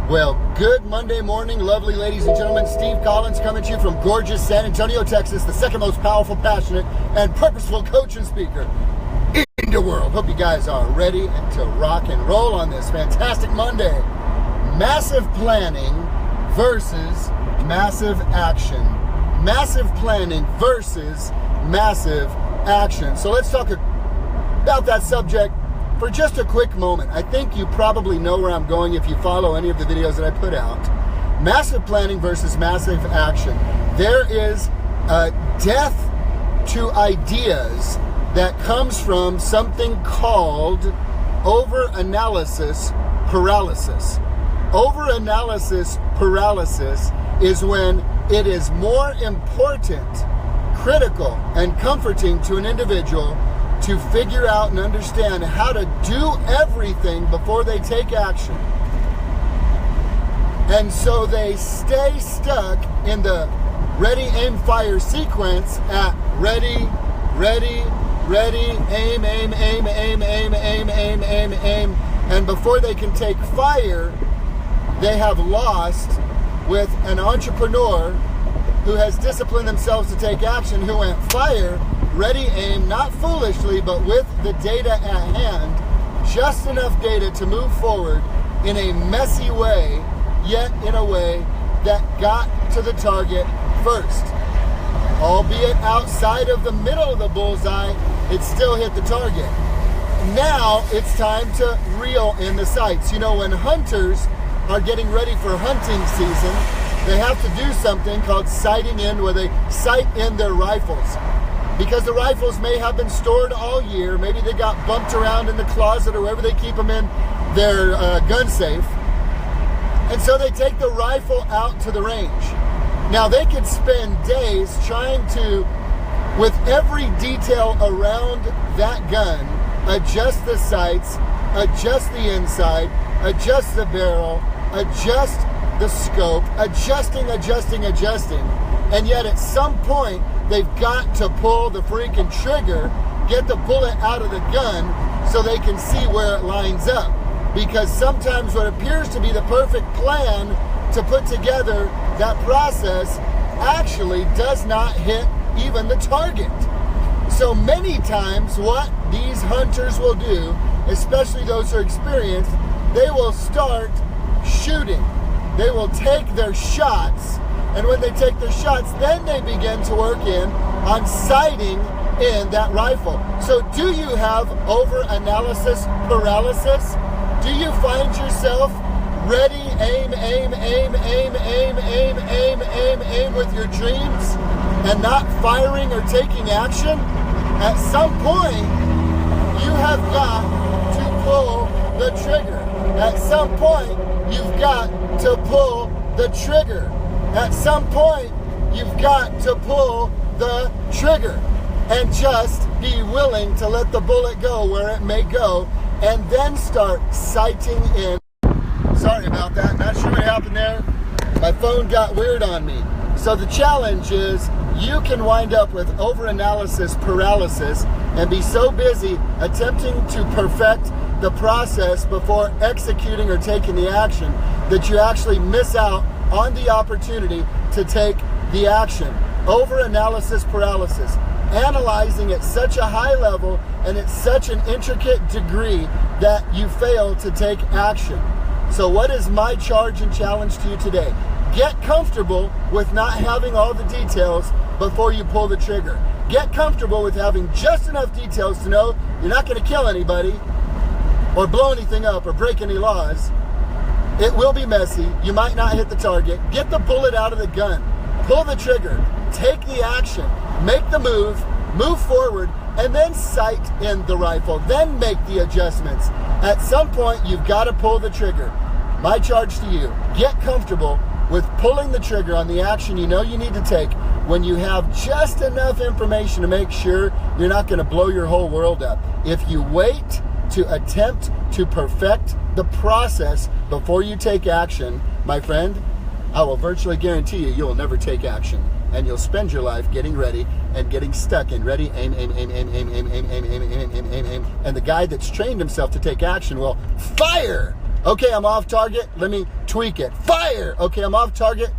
Well, good Monday morning, lovely ladies and gentlemen. Steve Collins coming to you from gorgeous San Antonio, Texas, the second most powerful, passionate, and purposeful coach and speaker in the world. Hope you guys are ready to rock and roll on this fantastic Monday. Massive planning versus massive action. Massive planning versus massive action. So let's talk about that subject for just a quick moment. I think you probably know where I'm going if you follow any of the videos that I put out. Massive planning versus massive action. There is a death to ideas that comes from something called over-analysis paralysis. Over-analysis paralysis is when it is more important, critical, and comforting to an individual to figure out and understand how to do everything before they take action. And so they stay stuck in the ready, aim, fire sequence at ready, ready, ready, aim, aim, aim, aim, aim, aim, aim, aim, aim. And before they can take fire, they have lost with an entrepreneur who has disciplined themselves to take action, who went fire, ready, aim, not foolishly, but with the data at hand, just enough data to move forward in a messy way, yet in a way that got to the target first. Albeit outside of the middle of the bullseye, it still hit the target. Now it's time to reel in the sights. You know, when hunters are getting ready for hunting season, they have to do something called sighting in, where they sight in their rifles. Because the rifles may have been stored all year. Maybe they got bumped around in the closet or wherever they keep them in their gun safe. And so they take the rifle out to the range. Now they could spend days trying to, with every detail around that gun, adjust the sights, adjust the inside, adjust the barrel, adjust the scope, adjusting. And yet at some point, they've got to pull the freaking trigger, get the bullet out of the gun so they can see where it lines up. Because sometimes what appears to be the perfect plan to put together that process actually does not hit even the target. So many times what these hunters will do, especially those who are experienced, they will start shooting. They will take their shots. And when they take their shots, then they begin to work on sighting in that rifle. So do you have over-analysis paralysis? Do you find yourself ready, aim, aim, aim, aim, aim, aim, aim, aim, aim with your dreams and not firing or taking action? At some point, you have got to pull the trigger. At some point, you've got to pull the trigger. At some point, you've got to pull the trigger and just be willing to let the bullet go where it may go and then start sighting in. Sorry about that. Not sure what happened there. My phone got weird on me. So the challenge is you can wind up with over-analysis paralysis and be so busy attempting to perfect the process before executing or taking the action that you actually miss out on the opportunity to take the action. Over-analysis paralysis. Analyzing at such a high level and at such an intricate degree that you fail to take action. So what is my charge and challenge to you today? Get comfortable with not having all the details before you pull the trigger. Get comfortable with having just enough details to know you're not going to kill anybody or blow anything up or break any laws. It will be messy. You might not hit the target. Get the bullet out of the gun. Pull the trigger. Take the action. Make the move forward, and then sight in the rifle. Then make the adjustments. At some point, you've got to pull the trigger. My charge to you, get comfortable with pulling the trigger on the action you know you need to take when you have just enough information to make sure you're not going to blow your whole world up. If you wait to attempt to perfect the process before you take action, my friend, I will virtually guarantee you will never take action. And you'll spend your life getting ready and getting stuck in ready, aim, aim, aim, aim, aim, aim, aim, aim, aim, aim, aim, aim, aim. And the guy that's trained himself to take action will fire Okay, I'm off target. Let me tweak it. Fire! Okay, I'm off target.